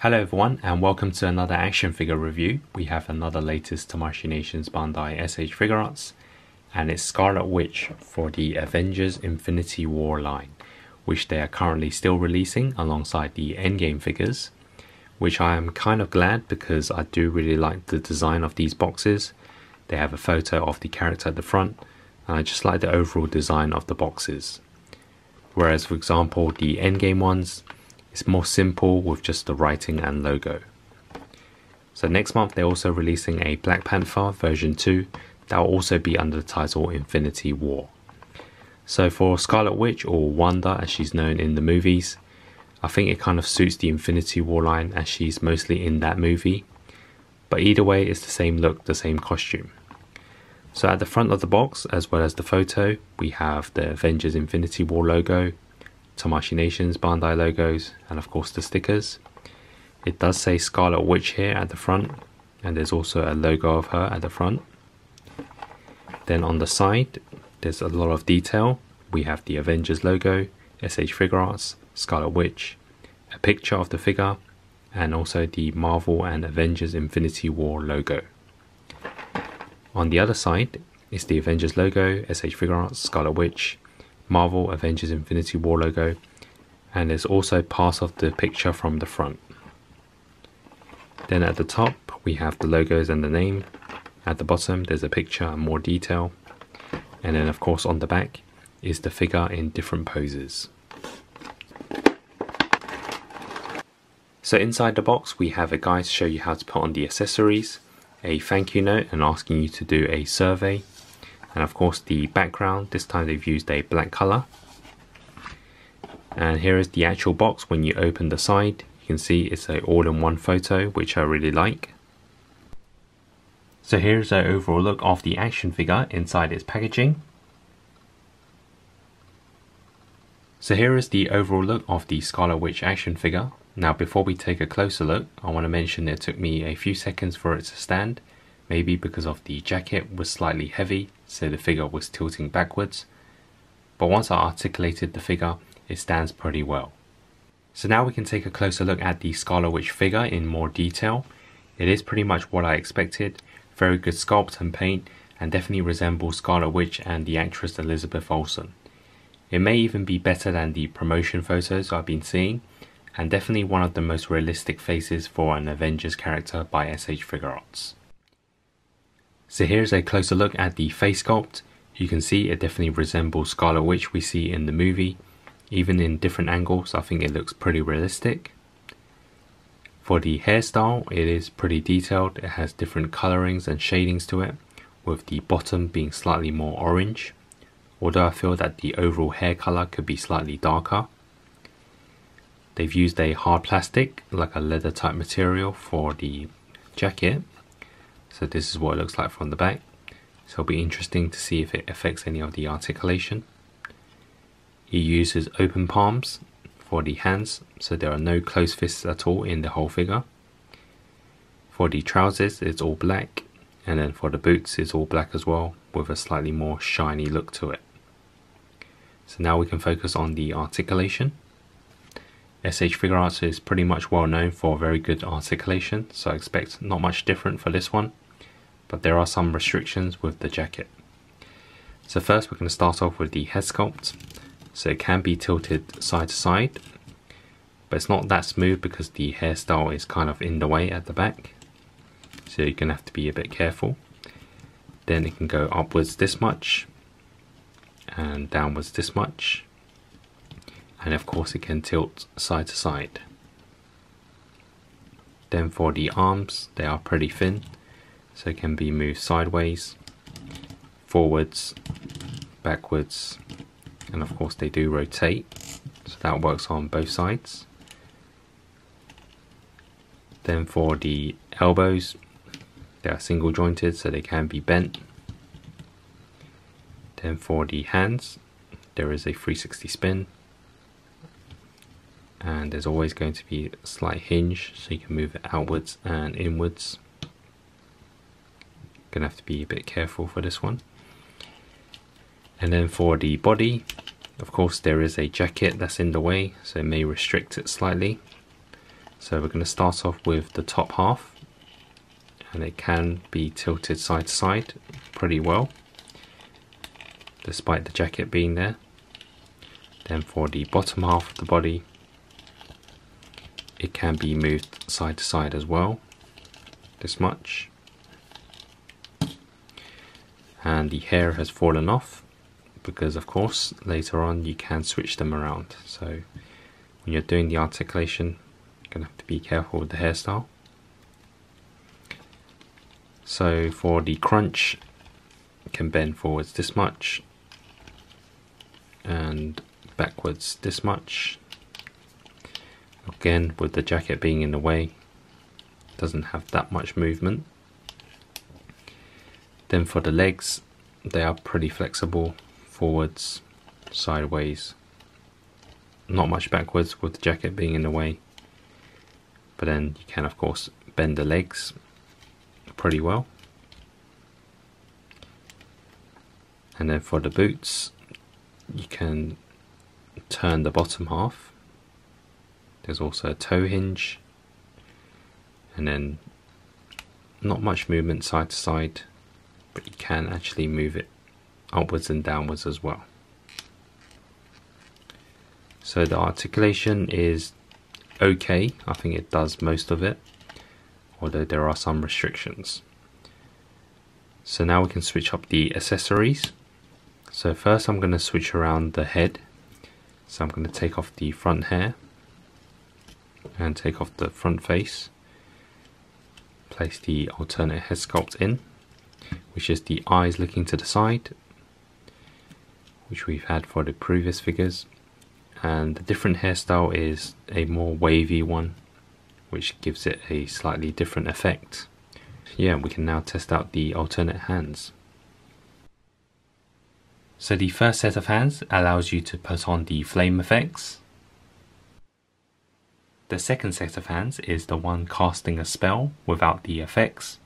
Hello everyone and welcome to another action figure review. We have another latest Tamashii Nations Bandai SH Figuarts, and it's Scarlet Witch for the Avengers Infinity War line, which they are currently still releasing alongside the Endgame figures, which I am kind of glad because I do really like the design of these boxes. They have a photo of the character at the front and I just like the overall design of the boxes. Whereas for example the Endgame ones, it's more simple with just the writing and logo. So next month they're also releasing a Black Panther version 2 that will also be under the title Infinity War. So for Scarlet Witch, or Wanda as she's known in the movies, I think it kind of suits the Infinity War line as she's mostly in that movie. But either way it's the same look, the same costume. So at the front of the box as well as the photo we have the Avengers Infinity War logo, Tamashii Nations Bandai logos, and of course the stickers. It does say Scarlet Witch here at the front, and there's also a logo of her at the front. Then on the side there's a lot of detail. We have the Avengers logo, SH Figuarts, Scarlet Witch, a picture of the figure, and also the Marvel and Avengers Infinity War logo. On the other side is the Avengers logo, SH Figuarts, Scarlet Witch, Marvel Avengers Infinity War logo, and there's also part of the picture from the front. Then at the top we have the logos and the name. At the bottom there's a picture and more detail, and then of course on the back is the figure in different poses. So inside the box we have a guide to show you how to put on the accessories, a thank you note and asking you to do a survey, and of course the background. This time they've used a black color. And here is the actual box. When you open the side you can see it's an all-in-one photo, which I really like. So here's an overall look of the action figure inside its packaging. So here is the overall look of the Scarlet Witch action figure. Now before we take a closer look, I want to mention it took me a few seconds for it to stand, maybe because of the jacket was slightly heavy, so the figure was tilting backwards. But once I articulated the figure, it stands pretty well. So now we can take a closer look at the Scarlet Witch figure in more detail. It is pretty much what I expected. Very good sculpt and paint, and definitely resembles Scarlet Witch and the actress Elizabeth Olsen. It may even be better than the promotion photos I've been seeing, and definitely one of the most realistic faces for an Avengers character by SH Figuarts. So here's a closer look at the face sculpt. You can see it definitely resembles Scarlet Witch we see in the movie. Even in different angles I think it looks pretty realistic. For the hairstyle it is pretty detailed. It has different colorings and shadings to it, with the bottom being slightly more orange, although I feel that the overall hair color could be slightly darker. They've used a hard plastic, like a leather type material, for the jacket. So this is what it looks like from the back. So it'll be interesting to see if it affects any of the articulation. He uses open palms for the hands, so there are no closed fists at all in the whole figure. For the trousers it's all black, and then for the boots it's all black as well, with a slightly more shiny look to it. So now we can focus on the articulation. SH Figuarts is pretty much well known for very good articulation, so I expect not much different for this one, but there are some restrictions with the jacket. So first we're going to start off with the head sculpt. So it can be tilted side to side, but it's not that smooth because the hairstyle is kind of in the way at the back, so you're going to have to be a bit careful. Then it can go upwards this much and downwards this much, and of course it can tilt side to side. Then for the arms, they are pretty thin, so it can be moved sideways, forwards, backwards, and of course they do rotate, so that works on both sides. Then for the elbows, they are single jointed, so they can be bent. Then for the hands, there is a 360 spin, and there's always going to be a slight hinge, so you can move it outwards and inwards. Gonna have to be a bit careful for this one. And then for the body, of course there is a jacket that's in the way, so it may restrict it slightly. So we're going to start off with the top half, and it can be tilted side to side pretty well despite the jacket being there. Then for the bottom half of the body, it can be moved side to side as well, this much. And the hair has fallen off because of course later on you can switch them around. So when you're doing the articulation, you're going to have to be careful with the hairstyle. So for the crunch, you can bend forwards this much and backwards this much. Again, with the jacket being in the way, it doesn't have that much movement. Then for the legs, they are pretty flexible, forwards, sideways, not much backwards with the jacket being in the way. But then you can of course bend the legs pretty well. And then for the boots, you can turn the bottom half. There's also a toe hinge, and then not much movement side to side, but you can actually move it upwards and downwards as well. So the articulation is okay, I think it does most of it, although there are some restrictions. So now we can switch up the accessories. So first I'm going to switch around the head. So I'm going to take off the front hair and take off the front face. Place the alternate head sculpt in, which is the eyes looking to the side, which we've had for the previous figures. And the different hairstyle is a more wavy one, which gives it a slightly different effect. Yeah, we can now test out the alternate hands. So the first set of hands allows you to put on the flame effects. The second set of hands is the one casting a spell without the effects.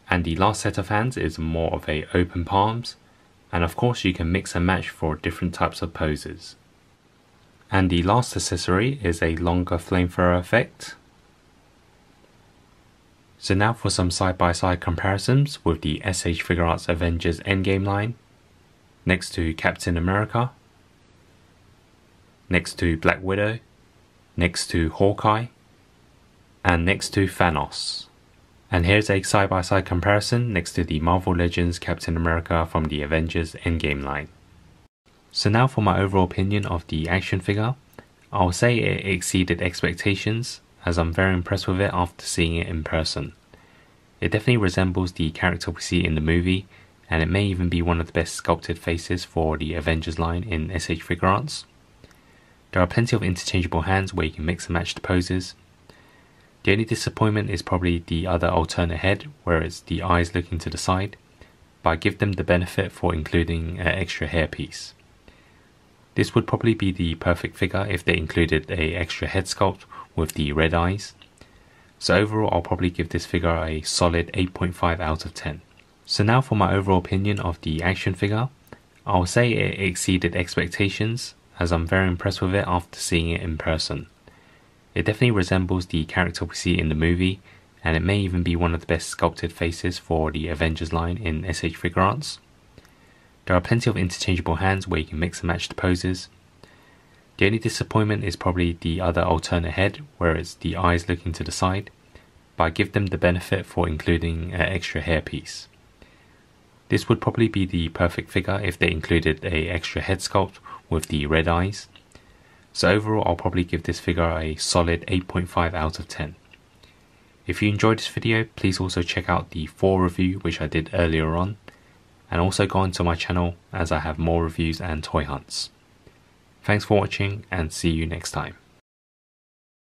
And the last set of hands is more of a open palms, and of course you can mix and match for different types of poses. And the last accessory is a longer flamethrower effect. So now for some side-by-side comparisons with the SH Figuarts Avengers Endgame line, next to Captain America, next to Black Widow, next to Hawkeye, and next to Thanos. And here's a side-by-side comparison next to the Marvel Legends Captain America from the Avengers Endgame line. So now for my overall opinion of the action figure, I'll say it exceeded expectations, as I'm very impressed with it after seeing it in person. It definitely resembles the character we see in the movie, and it may even be one of the best sculpted faces for the Avengers line in SH Figuarts. There are plenty of interchangeable hands where you can mix and match the poses. The only disappointment is probably the other alternate head, where it's the eyes looking to the side, but I give them the benefit for including an extra hairpiece. This would probably be the perfect figure if they included an extra head sculpt with the red eyes. So overall I'll probably give this figure a solid 8.5 out of 10. So now for my overall opinion of the action figure, I'll say it exceeded expectations, as I'm very impressed with it after seeing it in person. It definitely resembles the character we see in the movie, and it may even be one of the best sculpted faces for the Avengers line in SH Figuarts. There are plenty of interchangeable hands where you can mix and match the poses. The only disappointment is probably the other alternate head, where it's the eyes looking to the side, but I give them the benefit for including an extra hairpiece. This would probably be the perfect figure if they included an extra head sculpt with the red eyes. So overall I'll probably give this figure a solid 8.5 out of 10. If you enjoyed this video, please also check out the 4 review which I did earlier on, and also go onto my channel as I have more reviews and toy hunts. Thanks for watching, and see you next time.